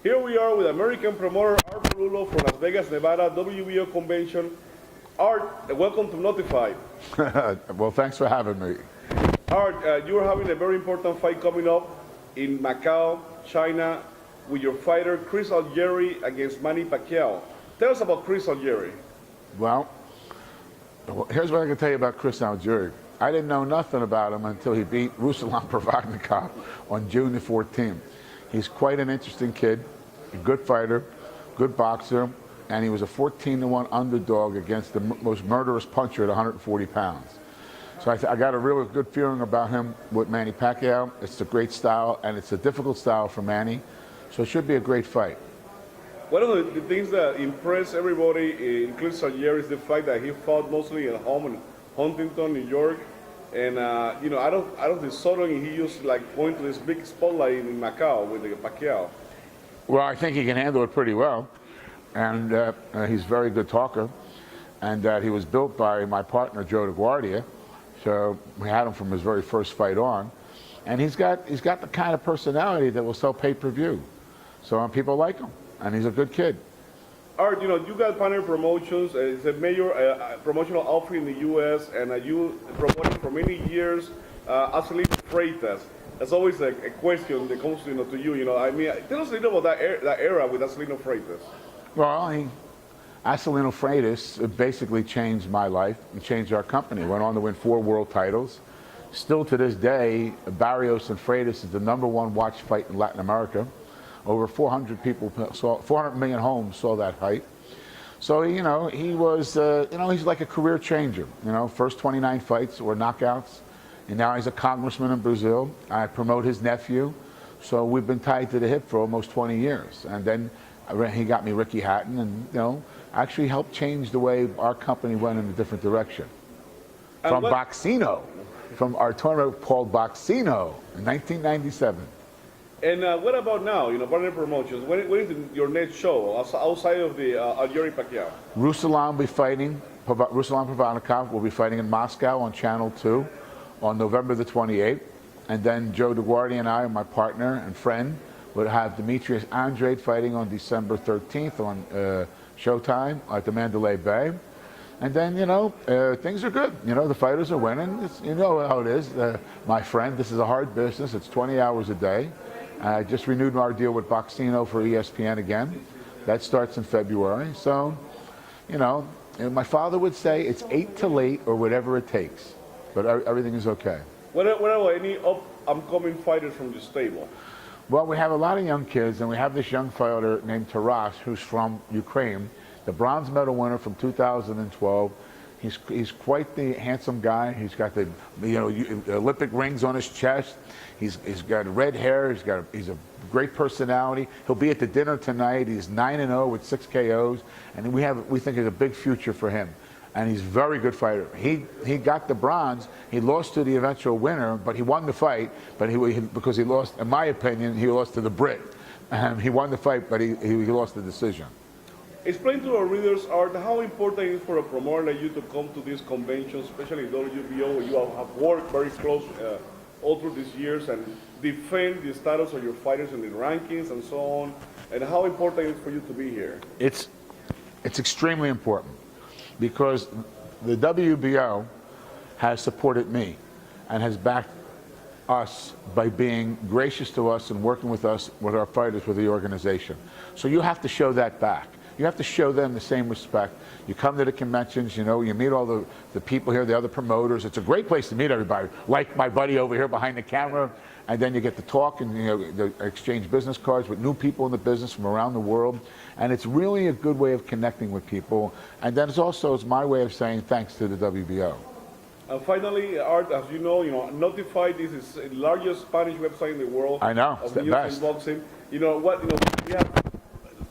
Here we are with American promoter Art Pelullo from Las Vegas, Nevada, WBO convention. Art, welcome to Notified. Well, thanks for having me. Art, you are having a very important fight coming up in Macau, China, with your fighter Chris Algieri against Manny Pacquiao. Tell us about Chris Algieri. Well, here's what I can tell you about Chris Algieri. I didn't know nothing about him until he beat Ruslan Provodnikov on June the 14th. He's quite an interesting kid, a good fighter, good boxer, and he was a 14-1 underdog against the most murderous puncher at 140 pounds. So I got a real good feeling about him with Manny Pacquiao. It's a great style, and it's a difficult style for Manny, so it should be a great fight. One of the things that impressed everybody, including Algieri, is the fact that he fought mostly at home in Huntington, New York, and I don't think suddenly he used like going to this big spotlight in Macau with the Pacquiao. Well, I think he can handle it pretty well, and he's a very good talker, and he was built by my partner Joe DeGuardia, so we had him from his very first fight on, and he's got the kind of personality that will sell pay-per-view, so people like him, and he's a good kid. Art, you got Pioneer Promotions. It's a major promotional outfit in the U.S., and you promoted for many years Acelino Freitas. That's always a question that comes to you. I mean, tell us a little about that era with Acelino Freitas. Well, Acelino Freitas basically changed my life and changed our company. Went on to win 4 world titles. Still to this day, Barrios and Freitas is the #1 watch fight in Latin America. Over 400 people saw, 400 million homes saw that fight. So, he was, he's like a career changer. First 29 fights were knockouts, and now he's a congressman in Brazil. I promote his nephew, so we've been tied to the hip for almost 20 years. And then he got me Ricky Hatton, and, actually helped change the way our company went in a different direction. From Boxino, from our tournament called Boxino in 1997. And what about now, Pioneer Promotions? When is your next show outside of the Algieri Pacquiao? Ruslan will be fighting, Ruslan Provodnikov will be fighting in Moscow on Channel 2 on November the 28th. And then Joe DeGuardia and I, my partner and friend, would have Demetrius Andrade fighting on December 13th on Showtime at the Mandalay Bay. And then, things are good. The fighters are winning. You know how it is, my friend. This is a hard business. It's 20 hours a day. I just renewed our deal with Boxino for ESPN again. That starts in February. So, my father would say it's 8 till 8 or whatever it takes. But everything is okay. What are any upcoming fighters from the stable? Well, we have a lot of young kids, and we have this young fighter named Taras, who's from Ukraine, the bronze medal winner from 2012. He's quite the handsome guy. He's got the Olympic rings on his chest. He's got red hair. He's a great personality. He'll be at the dinner tonight. He's 9-0 with 6 KOs, and we think there's a big future for him. And he's a very good fighter. He got the bronze. He lost to the eventual winner, but he won the fight. But because he lost, in my opinion, he lost to the Brit. He won the fight, but he lost the decision. Explain to our readers, Art, how important it is for a promoter like you to come to these conventions, especially WBO, where you have worked very close all through these years and defend the status of your fighters in the rankings and so on, and how important it is for you to be here? It's extremely important because the WBO has supported me and has backed us by being gracious to us and working with us, with our fighters, with the organization. So you have to show that back. You have to show them the same respect. You come to the conventions, you meet all the people here, the other promoters. It's a great place to meet everybody, like my buddy over here behind the camera. And then you get to talk and exchange business cards with new people in the business from around the world. And it's really a good way of connecting with people. And then it's my way of saying thanks to the WBO. And finally, Art, as you know, Notified is the largest Spanish website in the world. I know, it's the best. Boxing. We have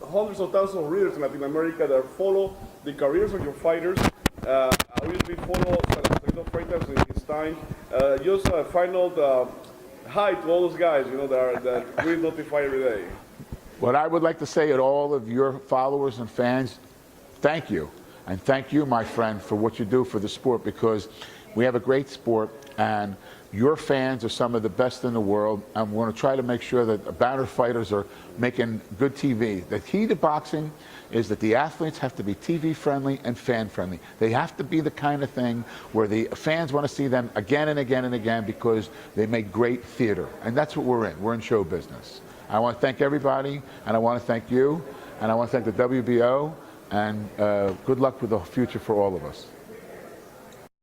hundreds of thousands of readers in Latin America that follow the careers of your fighters. Obviously follow Acelino Freitas in his time. Just a final hi to all those guys, that read Notified every day. What I would like to say to all of your followers and fans, thank you. And thank you, my friend, for what you do for the sport, because We have a great sport, and your fans are some of the best in the world, and we're going to try to make sure that the banner fighters are making good TV. The key to boxing is that the athletes have to be TV friendly and fan friendly. They have to be the kind of thing where the fans want to see them again and again and again because they make great theater. And that's what we're in. We're in show business. I want to thank everybody, and I want to thank you, and I want to thank the WBO, and good luck with the future for all of us.